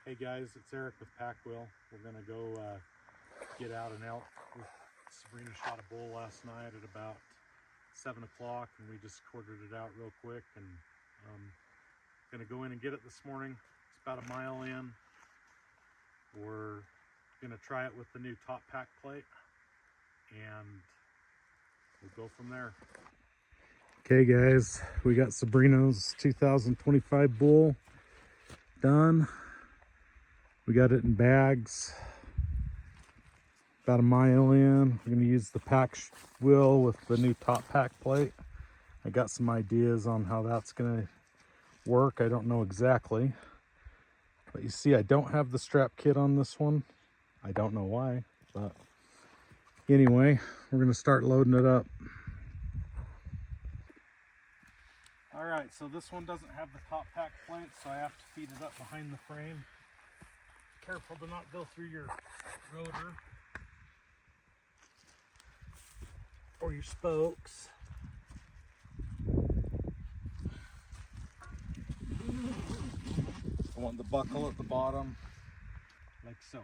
Hey guys, it's Eric with Packwheel. We're gonna go get out an elk. Sabrina shot a bull last night at about 7 o'clock and we just quartered it out real quick and gonna go in and get it this morning. It's about a mile in. We're gonna try it with the new top pack plate and we'll go from there. Okay guys, we got Sabrina's 2025 bull done. We got it in bags, about a mile in. We're gonna use the Packwheel with the new top pack plate. I got some ideas on how that's gonna work. I don't know exactly, but you see I don't have the strap kit on this one. I don't know why, but anyway, we're gonna start loading it up. All right, so this one doesn't have the top pack plate, so I have to feed it up behind the frame. Careful to not go through your rotor or your spokes. I want the buckle at the bottom, like so.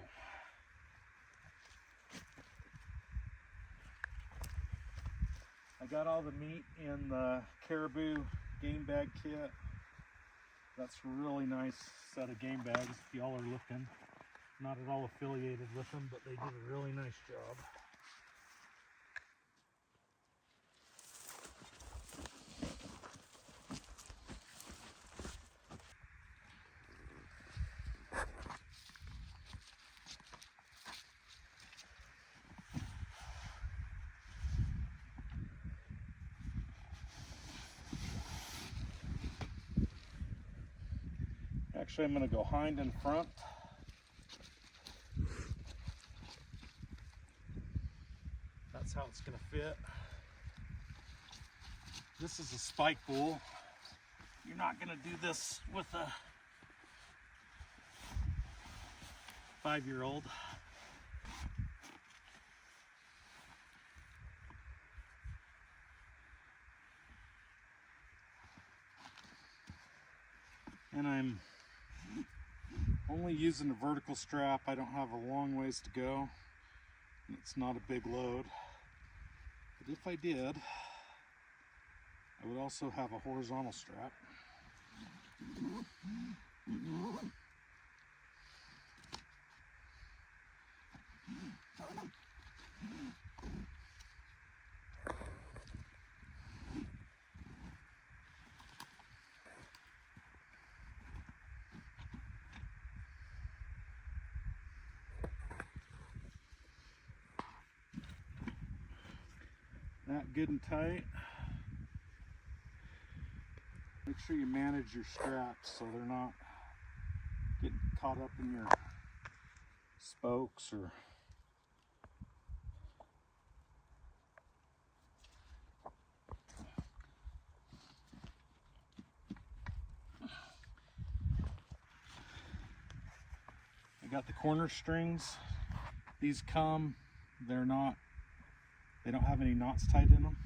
I got all the meat in the Caribou game bag kit. That's a really nice set of game bags if y'all are looking. Not at all affiliated with them, but they did a really nice job. Actually, I'm going to go hind and front. That's how it's going to fit. This is a spike bull. You're not going to do this with a 5-year-old. And I'm only using a vertical strap. I don't have a long ways to go. It's not a big load. But if I did, I would also have a horizontal strap. That good and tight. Make sure you manage your straps so they're not getting caught up in your spokes or I got the corner strings. These come, they don't have any knots tied in them.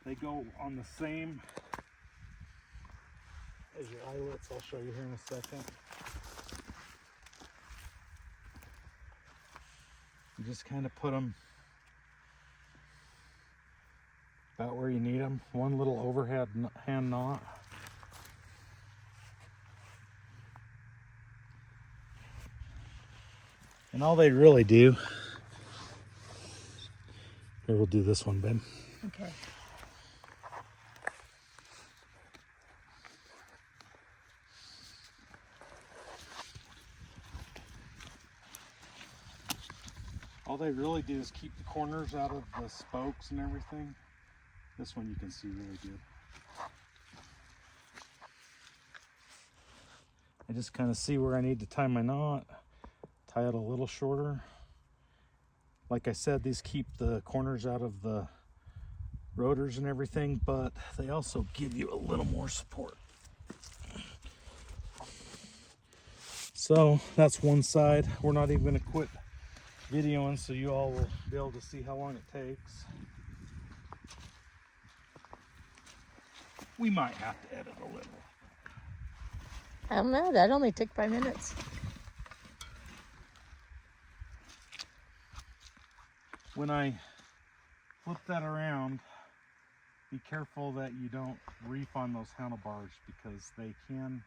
They go on the same as your eyelets. I'll show you here in a second. You just kind of put them about where you need them. One little overhead hand knot. And all they really do, here, we'll do this one, babe. Okay. All they really do is keep the corners out of the spokes and everything. This one you can see really good. I just kind of see where I need to tie my knot, tie it a little shorter. Like I said, these keep the corners out of the rotors and everything, but they also give you a little more support. So that's one side. We're not even going to quit videoing, so you all will be able to see how long it takes. We might have to edit a little. I don't know, that only took 5 minutes. when I flip that around, be careful that you don't reef on those handlebars because they can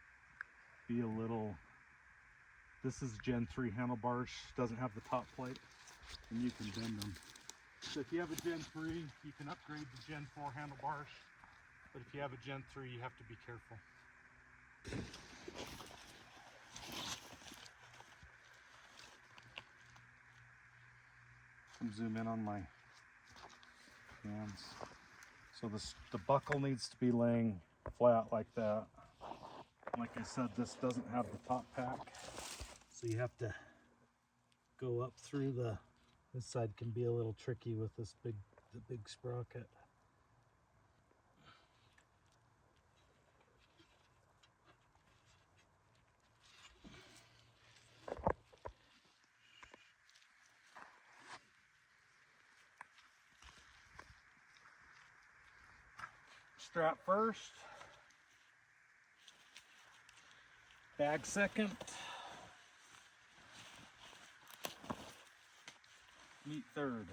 be a little, this is Gen 3 handlebars, doesn't have the top plate, and you can bend them. So if you have a Gen 3, you can upgrade to Gen 4 handlebars, but if you have a Gen 3, you have to be careful. Zoom in on my hands. So the buckle needs to be laying flat like that. Like I said, this doesn't have the top pack, so you have to go up through the, this side can be a little tricky with this the big sprocket. Strap first, bag second, meat third.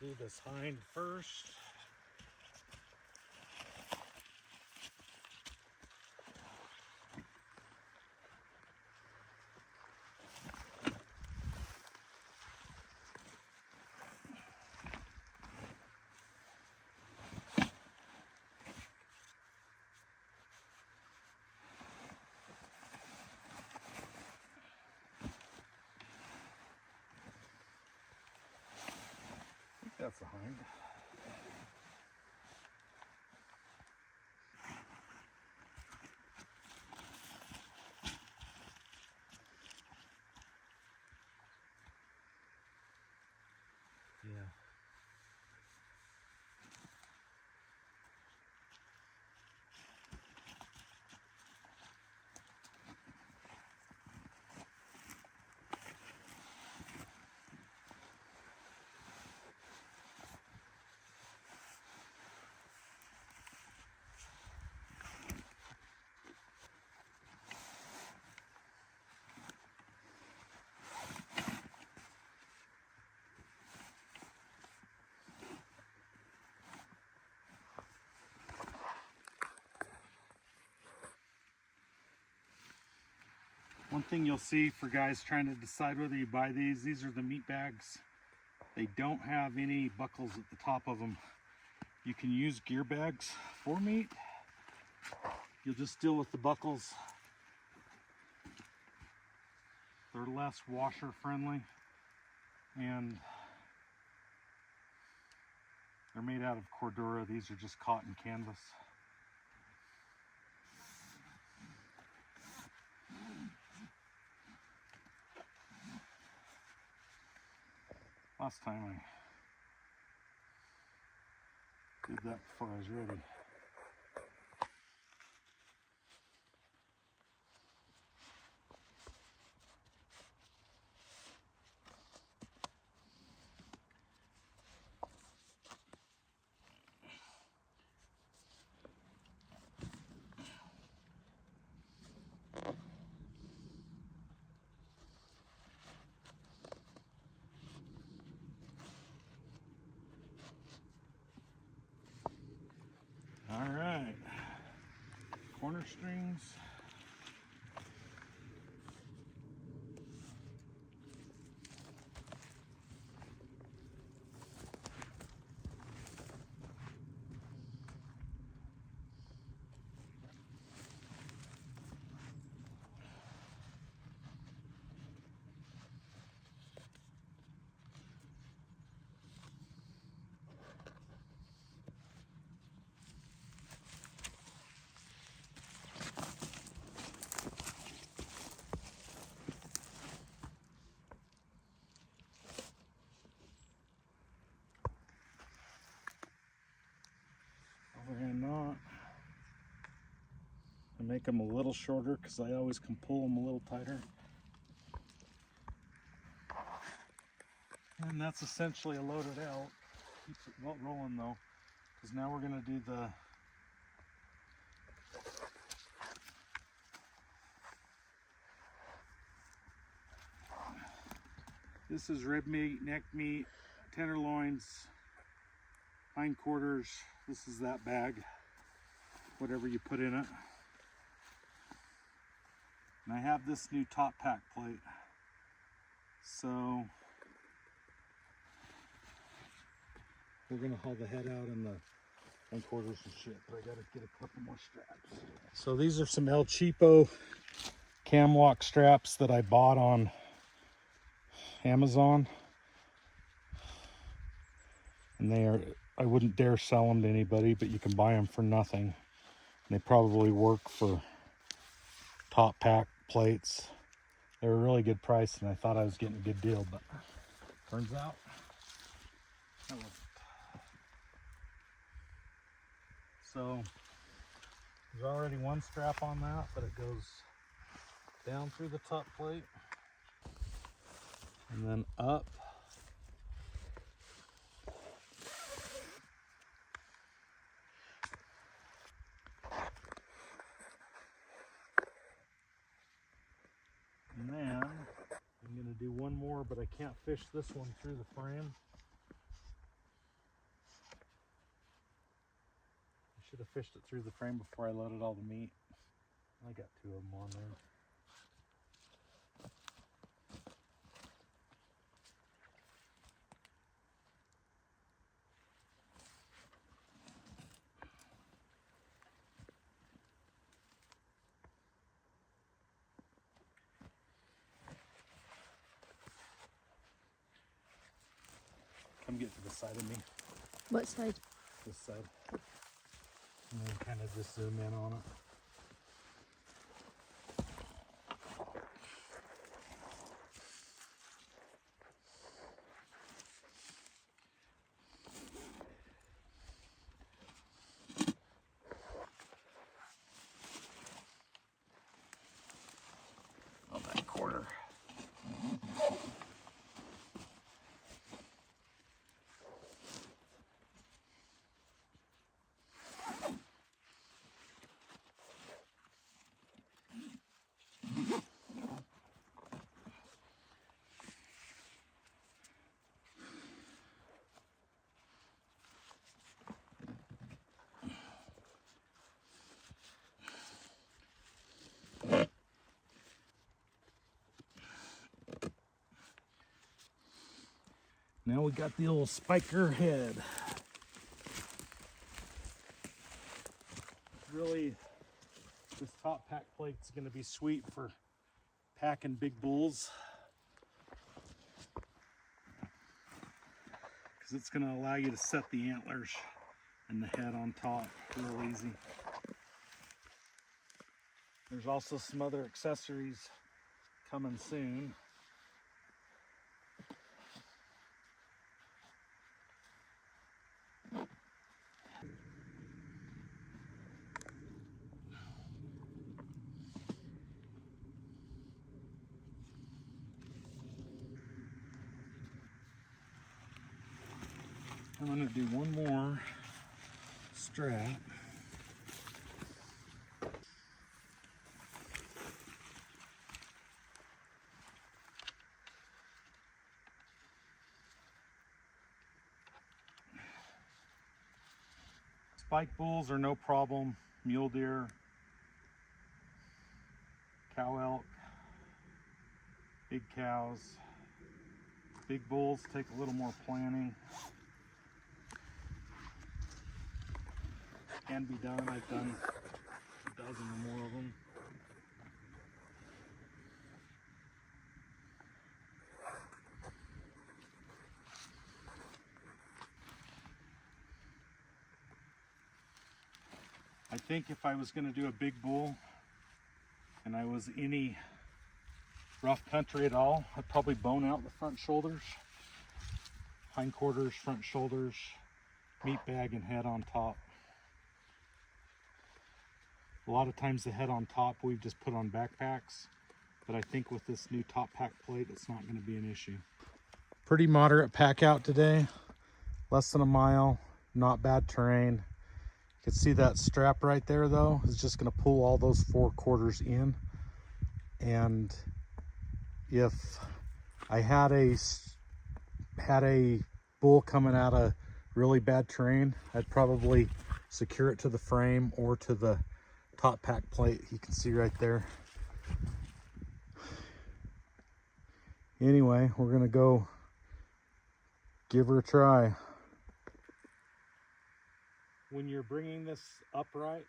We'll do this hind first. That's a hind. Yeah. One thing you'll see for guys trying to decide whether you buy these are the meat bags. They don't have any buckles at the top of them. You can use gear bags for meat. You'll just deal with the buckles. They're less washer friendly and they're made out of Cordura. These are just cotton canvas. Last time I did that before I was ready. All right, corner strings. overhand knot and make them a little shorter because I always can pull them a little tighter. And that's essentially a loaded elk. Keeps it well rolling though, because now we're going to do the this is rib meat, neck meat, tenderloins, hindquarters. This is that bag, whatever you put in it. And I have this new top pack plate. So we're gonna haul the head out and the hindquarters and shit, but I gotta get a couple more straps. So these are some El Cheapo cam lock straps that I bought on Amazon. And they are, I wouldn't dare sell them to anybody, but you can buy them for nothing. And they probably work for top pack plates. They were a really good price, and I thought I was getting a good deal, but turns out that wasn't. So there's already one strap on that, but it goes down through the top plate and then up. And then I'm going to do one more, but I can't fish this one through the frame. I should have fished it through the frame before I loaded all the meat. I got two of them on there. Come get to the side of me. What side? This side. And then kind of just zoom in on it. On that quarter. Now we got the old spiker head. Really, this top pack plate's gonna be sweet for packing big bulls, because it's gonna allow you to set the antlers and the head on top real easy. There's also some other accessories coming soon. I'm going to do one more strap. Spike bulls are no problem. Mule deer, cow elk, big cows. Big bulls take a little more planning. Can be done. I've done a dozen or more of them. I think if I was going to do a big bull and I was any rough country at all, I'd probably bone out the front shoulders, hindquarters, front shoulders, meat bag and head on top. A lot of times the head on top we've just put on backpacks, but I think with this new top pack plate, it's not going to be an issue. Pretty moderate pack out today, less than a mile, not bad terrain. You can see that strap right there though is just going to pull all those 4 quarters in. And if I had a bull coming out of really bad terrain, I'd probably secure it to the frame or to the top pack plate you can see right there. Anyway, we're gonna go give her a try. When you're bringing this upright,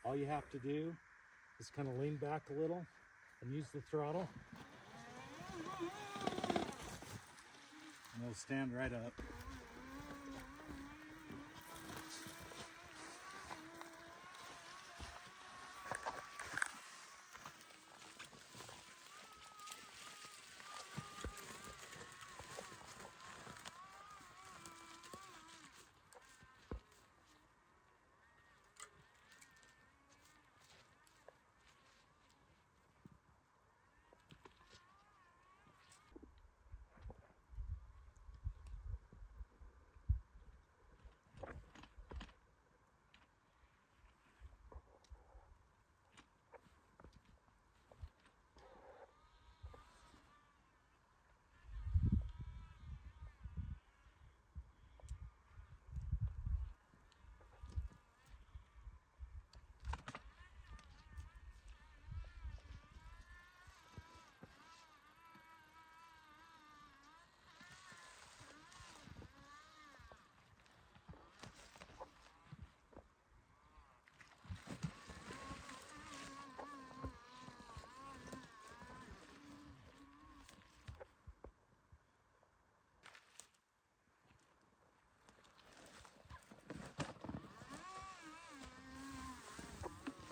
all you have to do is kind of lean back a little and use the throttle, and it'll stand right up.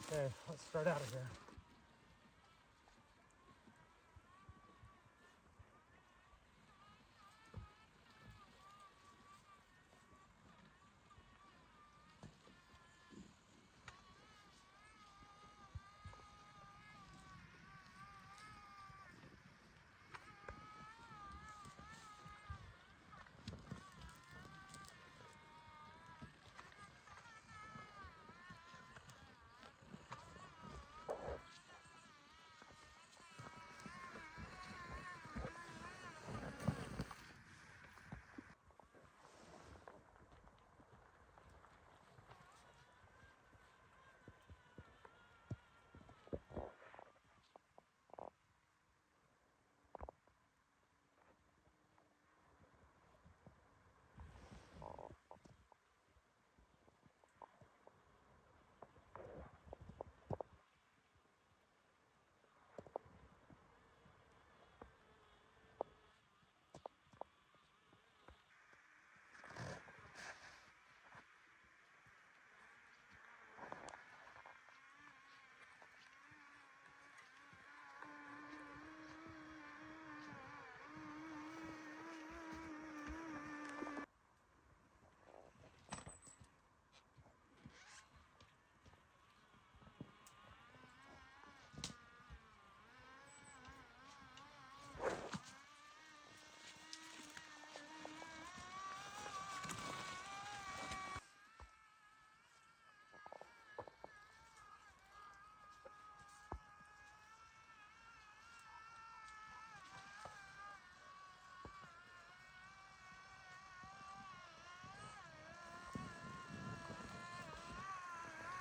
Okay, let's start out of here.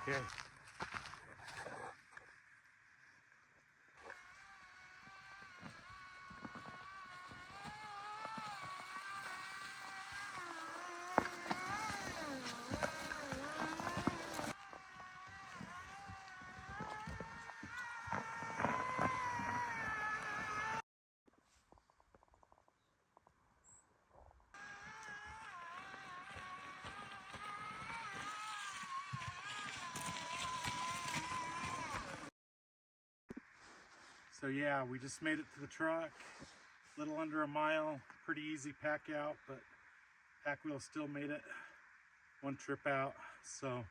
Okay. So yeah, we just made it to the truck. A little under a mile, pretty easy pack out, but Packwheel still made it one trip out. So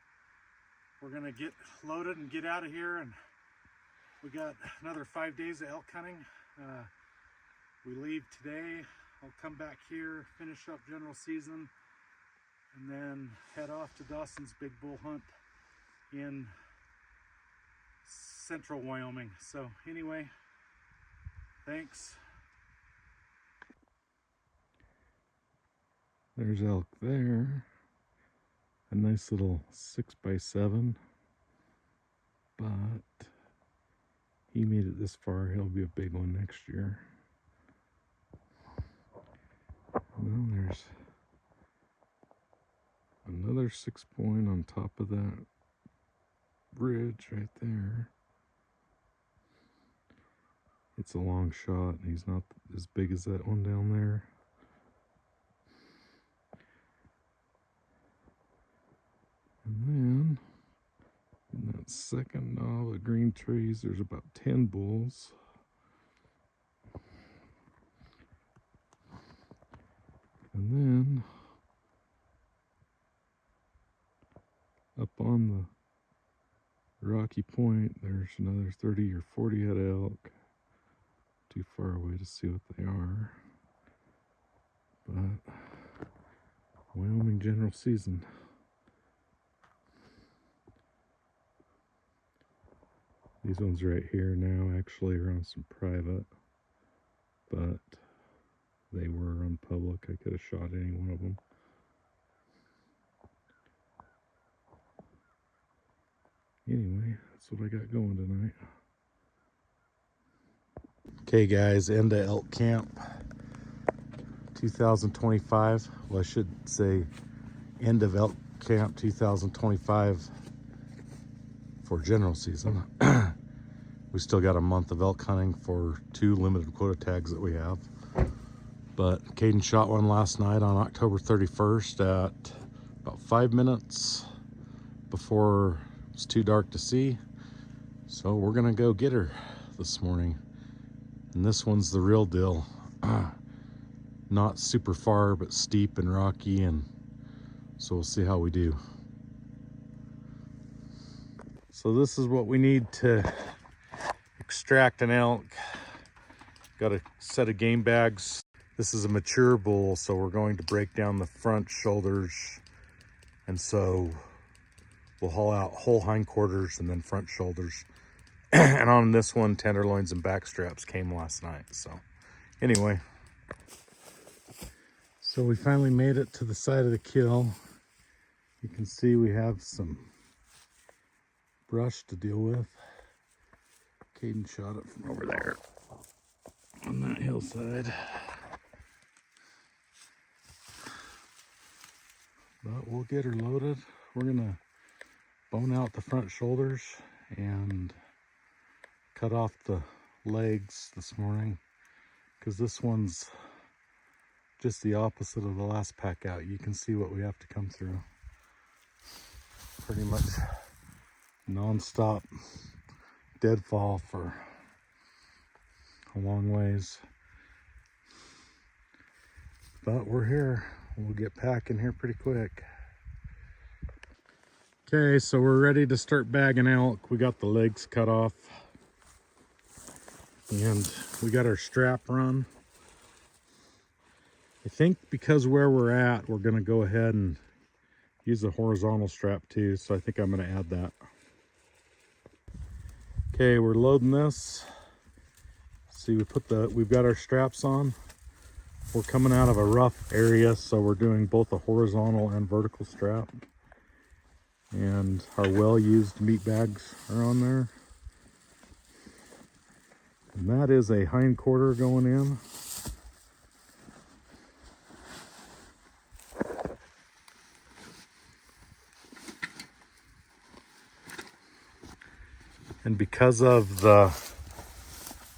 we're gonna get loaded and get out of here, and we got another 5 days of elk hunting. We leave today. I'll come back here, finish up general season, and then head off to Dawson's big bull hunt in central Wyoming. So anyway, thanks. There's elk there. A nice little 6x7, but he made it this far. He'll be a big one next year. And then there's another 6-point on top of that ridge right there. It's a long shot. He's not as big as that one down there. And then in that second knob of green trees, there's about 10 bulls. And then up on the rocky point, there's another 30 or 40 head of elk. Too far away to see what they are. But Wyoming general season. These ones right here now actually are on some private, but they were on public. I could have shot any one of them. Anyway, that's what I got going tonight. Okay guys, end of elk camp 2025. Well, I should say end of elk camp 2025 for general season. We still got a month of elk hunting for 2 limited quota tags that we have. But Caden shot one last night on October 31st at about 5 minutes before it was too dark to see. So we're gonna go get her this morning. And this one's the real deal. Not super far, but steep and rocky, and so we'll see how we do. So this is what we need to extract an elk. Got a set of game bags. This is a mature bull, so we're going to break down the front shoulders, and so we'll haul out whole hindquarters and then front shoulders. And on this one, tenderloins and back straps came last night. So anyway, so we finally made it to the side of the kill. You can see we have some brush to deal with. Caden shot it from over there on that hillside. But we'll get her loaded. We're gonna bone out the front shoulders and cut off the legs this morning, because this one's just the opposite of the last pack out. You can see what we have to come through. Pretty much non-stop deadfall for a long ways. But we're here. We'll get packing here pretty quick. Okay, so we're ready to start bagging elk. We got the legs cut off, and we got our strap run. I think because where we're at, we're gonna go ahead and use a horizontal strap too, so I think I'm gonna add that. Okay, we're loading this. See, we've got our straps on. We're coming out of a rough area, so we're doing both a horizontal and vertical strap. And our well-used meat bags are on there. And that is a hindquarter going in. And because of the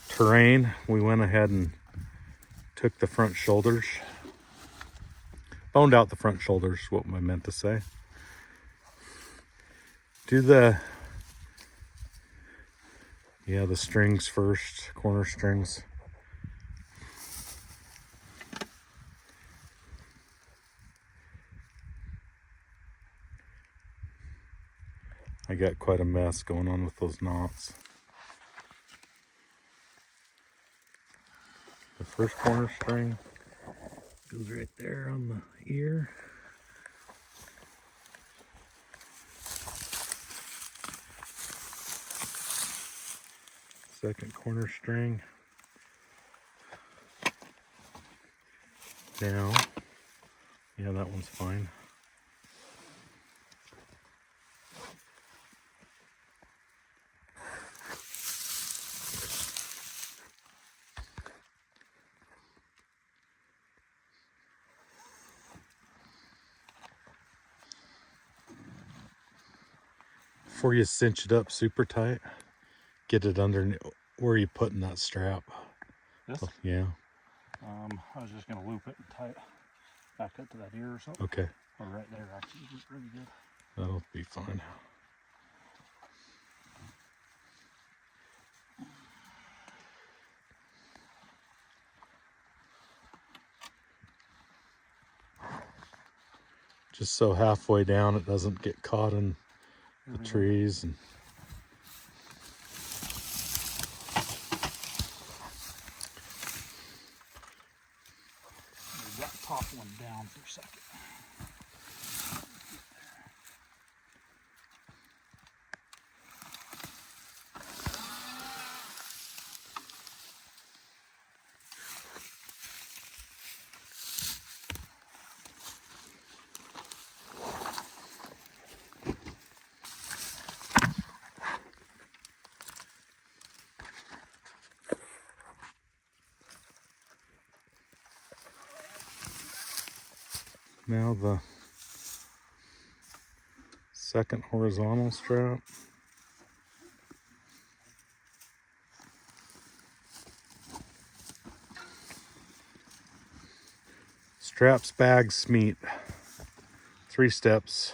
terrain, we went ahead and took the front shoulders. Boned out the front shoulders, what I meant to say. Do the strings first, corner strings. I got quite a mess going on with those knots. The first corner string goes right there on the ear. Second corner string. Now, yeah, that one's fine. Before you cinch it up super tight, get it under where you putting that strap. This? Oh, yeah. I was just gonna loop it and tie it back up to that ear or something. Okay. Or right there, actually, it's really good. That'll be fine. Just so halfway down it doesn't get caught in the trees. And move that top one down for a second. now the second horizontal strap. Straps, bags, meat. 3 steps.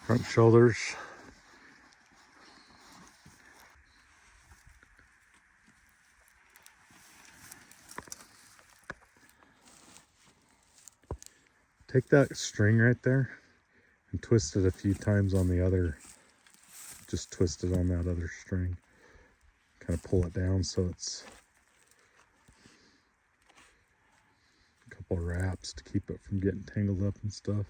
Front shoulders. Take that string right there and twist it a few times on the other. Just twist it on that other string. Kind of pull it down so it's a couple of wraps to keep it from getting tangled up and stuff.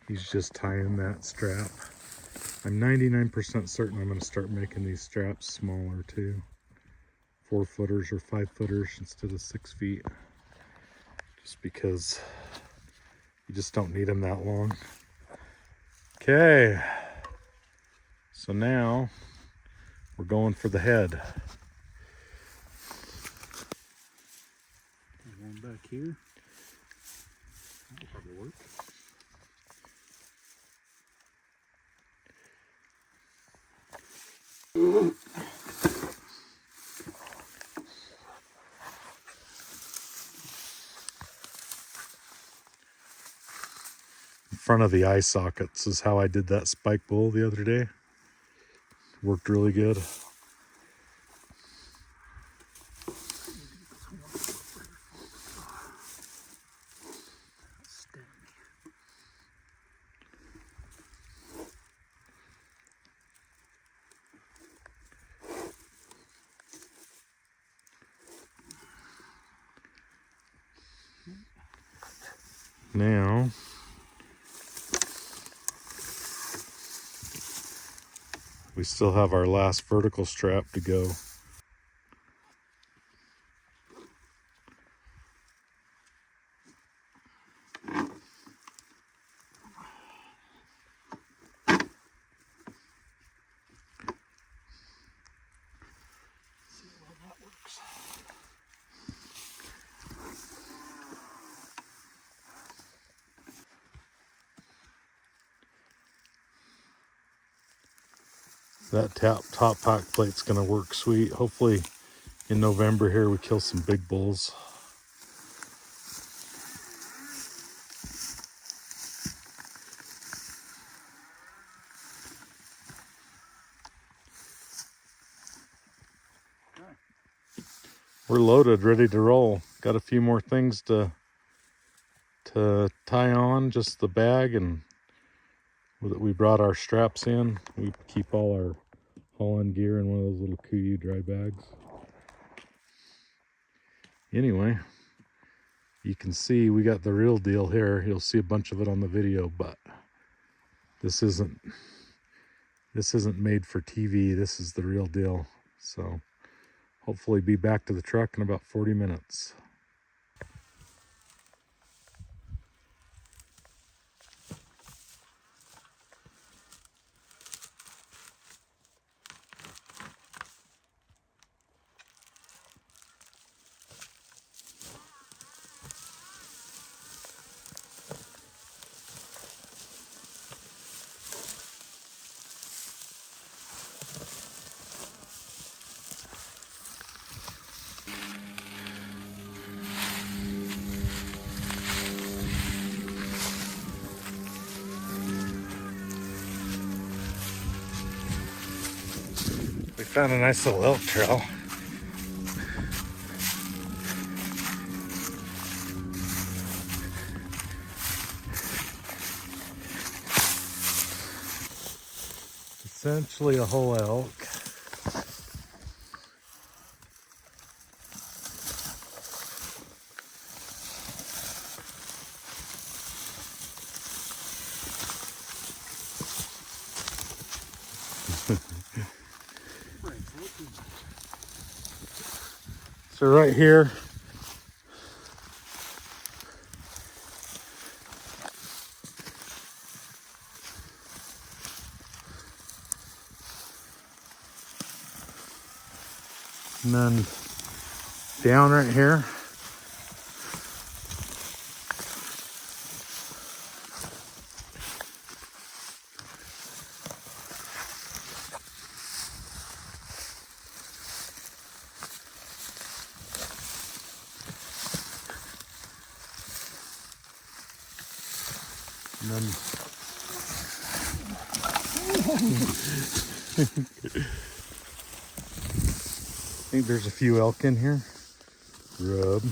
He's just tying that strap. I'm 99% certain I'm going to start making these straps smaller too. 4-footers or 5-footers instead of 6 feet. Just because you just don't need them that long. Okay. So now we're going for the head. There's one back here. That'll probably work. In front of the eye sockets is how I did that spike bowl the other day. Worked really good. Now, we still have our last vertical strap to go. That top pack plate's gonna work sweet. Hopefully in November here we kill some big bulls. We're loaded, ready to roll. Got a few more things to tie on, just the bag, and we brought our straps in. We keep all our haul-on gear in one of those little Kuyu dry bags. Anyway, you can see we got the real deal here. You'll see a bunch of it on the video, but this isn't made for TV. This is the real deal. So hopefully be back to the truck in about 40 minutes. We found a nice little elk trail. Essentially a whole elk. So right here, and then down right here. And then I think there's a few elk in here. Rub.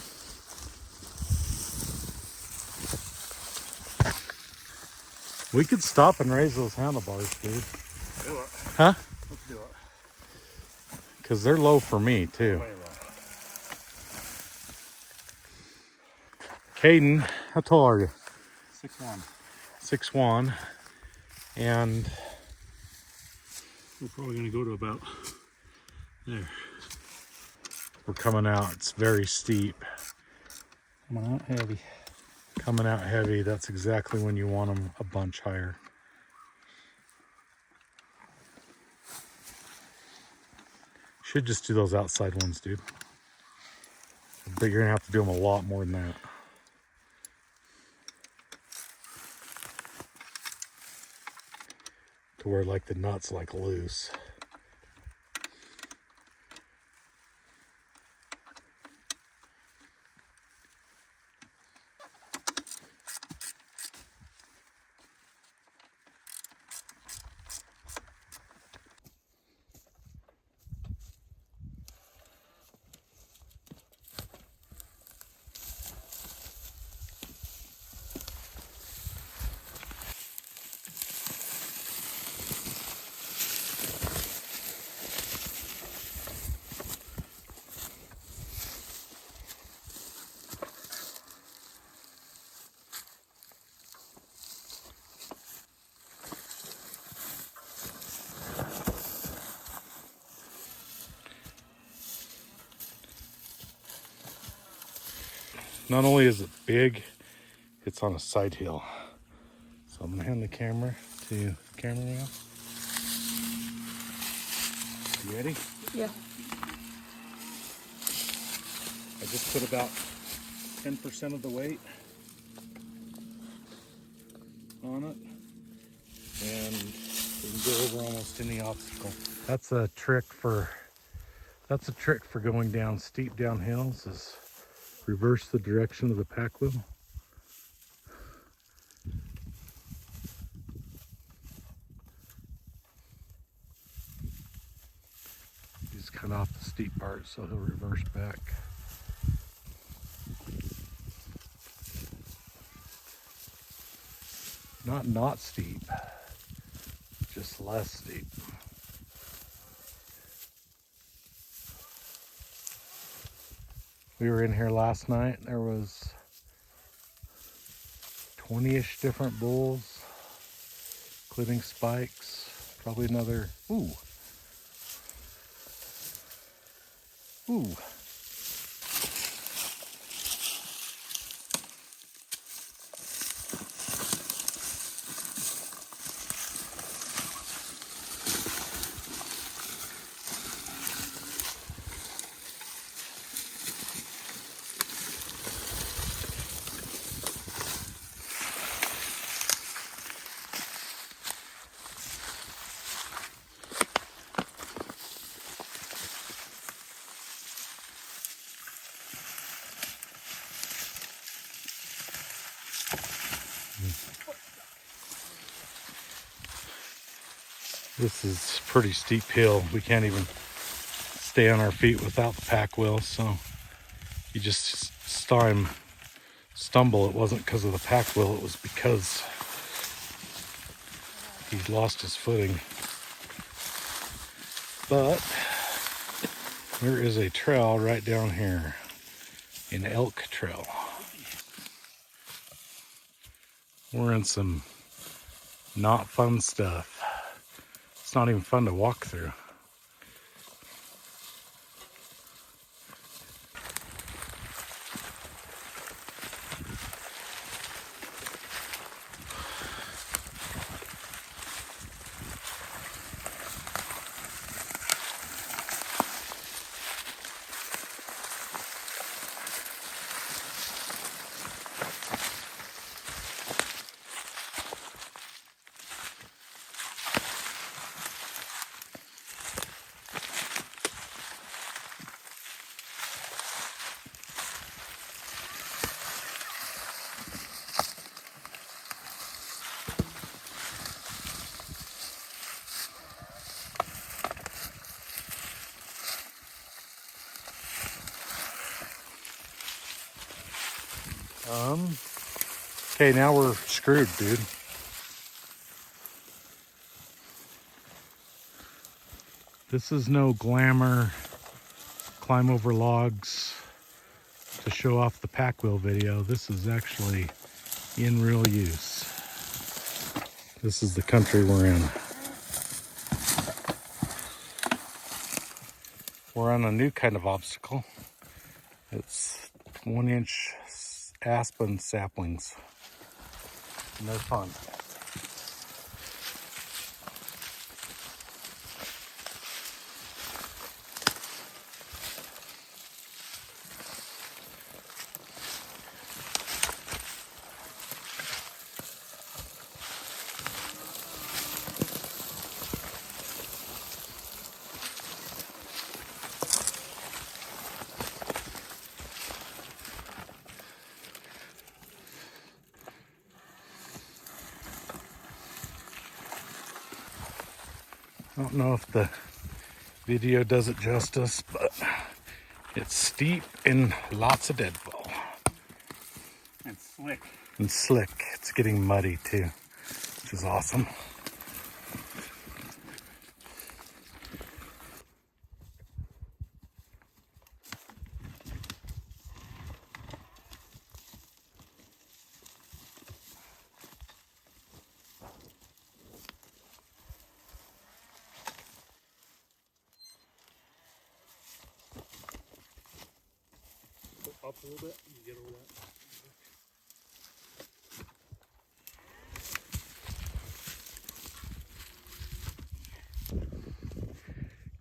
We could stop and raise those handlebars, dude. Do it. Huh? Let's do it. Because they're low for me, too. Way low. Caden, how tall are you? 6'1". 6'1". And We're probably going to go to about there. we're coming out. It's very steep. Coming out heavy. Coming out heavy. That's exactly when you want them a bunch higher. Should just do those outside ones, dude. But you're going to have to do them a lot more than that. To where like the nuts like loose. not only is it big, it's on a side hill. So I'm gonna hand the camera to the camera now. You ready? Yeah. I just put about 10% of the weight on it, and we can go over almost any obstacle. That's a trick for going down steep downhills, is reverse the direction of the pack wheel. He's cut off the steep part, so he'll reverse back. Not steep, just less steep. We were in here last night. There was 20-ish different bulls, including spikes. Probably another, ooh. This is a pretty steep hill. We can't even stay on our feet without the pack wheel, so you just saw him stumble. It wasn't because of the pack wheel, it was because he lost his footing. But there is a trail right down here, an elk trail. We're in some not fun stuff. It's not even fun to walk through. Okay, now we're screwed, dude. This is no glamour, climb over logs to show off the pack wheel video. This is actually in real use. This is the country we're in. We're on a new kind of obstacle. It's 1-inch aspen saplings. And they're fun. I don't know if the video does it justice, but it's steep and lots of deadfall. And slick. And slick. It's getting muddy too, which is awesome. Up a little bit and get over that.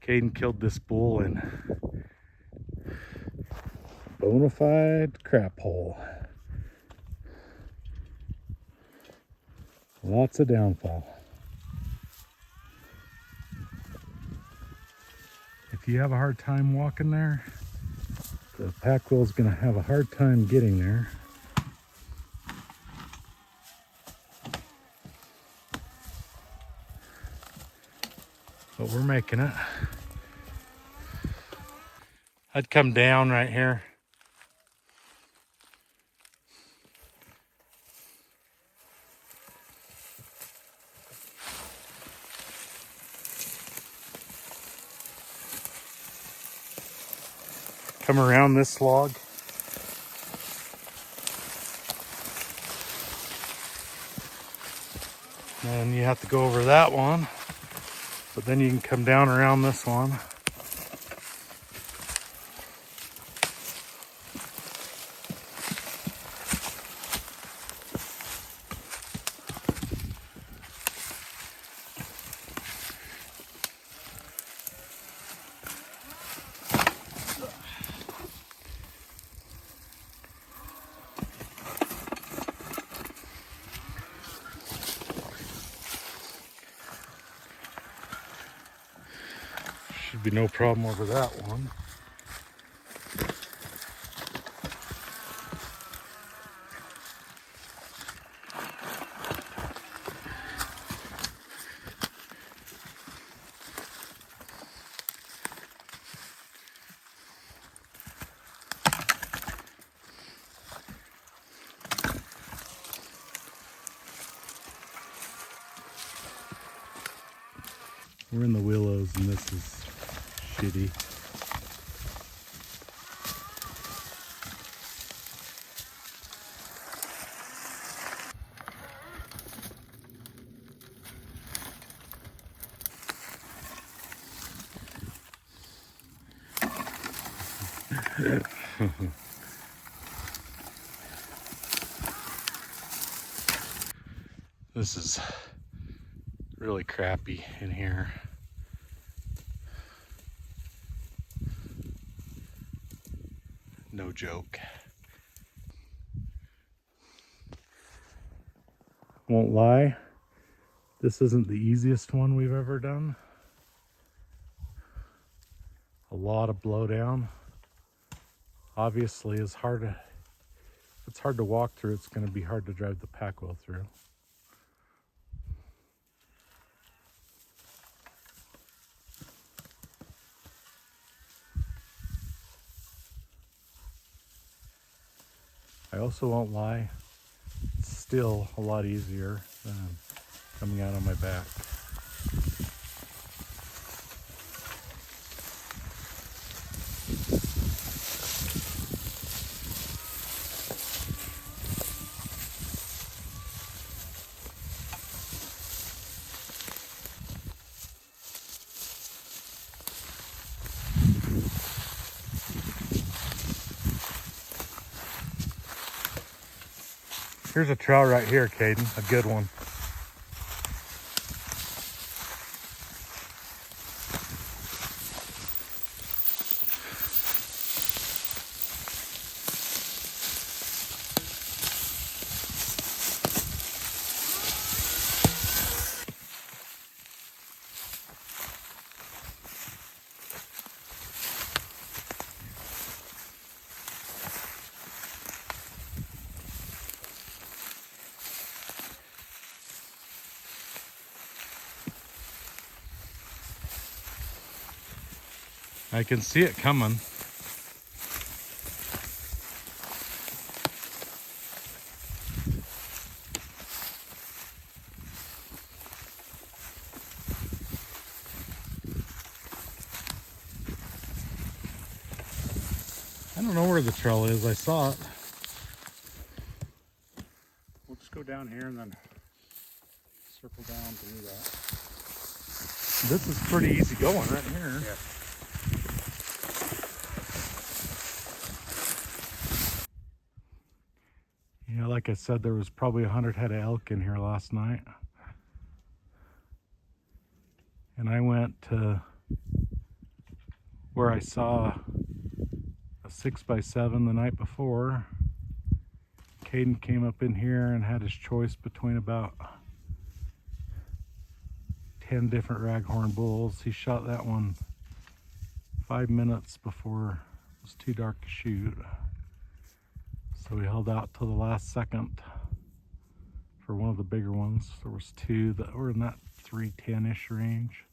Caden killed this bull in bona fide crap hole. Lots of downfall. If you have a hard time walking there, the Packwheel is going to have a hard time getting there. But we're making it. I'd come down right here. Come around this log. And you have to go over that one. But then you can come down around this one. Should be no problem over that one. We're in the willows and this is shitty. This is really crappy in here. No joke. Won't lie, this isn't the easiest one we've ever done. A lot of blowdown. Obviously, it's hard to walk through. It's going to be hard to drive the Packwheel through. I also won't lie, it's still a lot easier than coming out on my back. Here's a trail right here, Caden, a good one. I can see it coming. I don't know where the trail is. I saw it. We'll just go down here and then circle down to do that. This is pretty easy going right here. Yeah. like I said, there was probably 100 head of elk in here last night. And I went to where I saw a 6x7 the night before. Caden came up in here and had his choice between about 10 different raghorn bulls. He shot that one 5 minutes before it was too dark to shoot. So we held out till the last second for one of the bigger ones. There was two that were in that 310-ish range.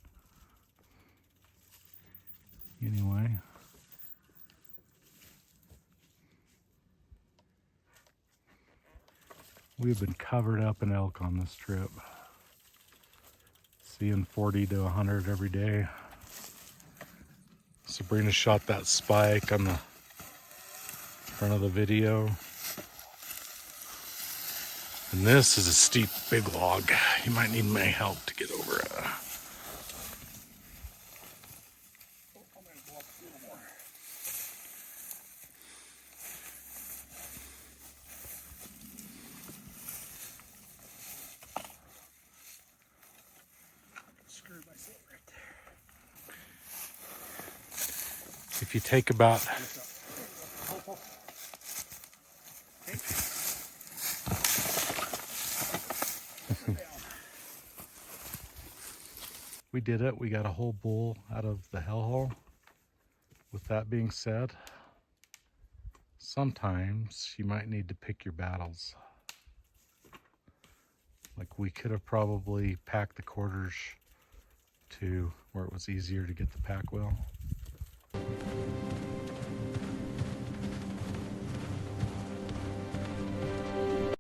Anyway. We've been covered up in elk on this trip. Seeing 40 to 100 every day. Sabrina shot that spike on the front of the video. And this is a steep big log. You might need my help to get over it. Screwed myself right there. If you take about we did it. We got a whole bull out of the hellhole. With that being said, sometimes you might need to pick your battles. Like we could have probably packed the quarters to where it was easier to get the pack wheel.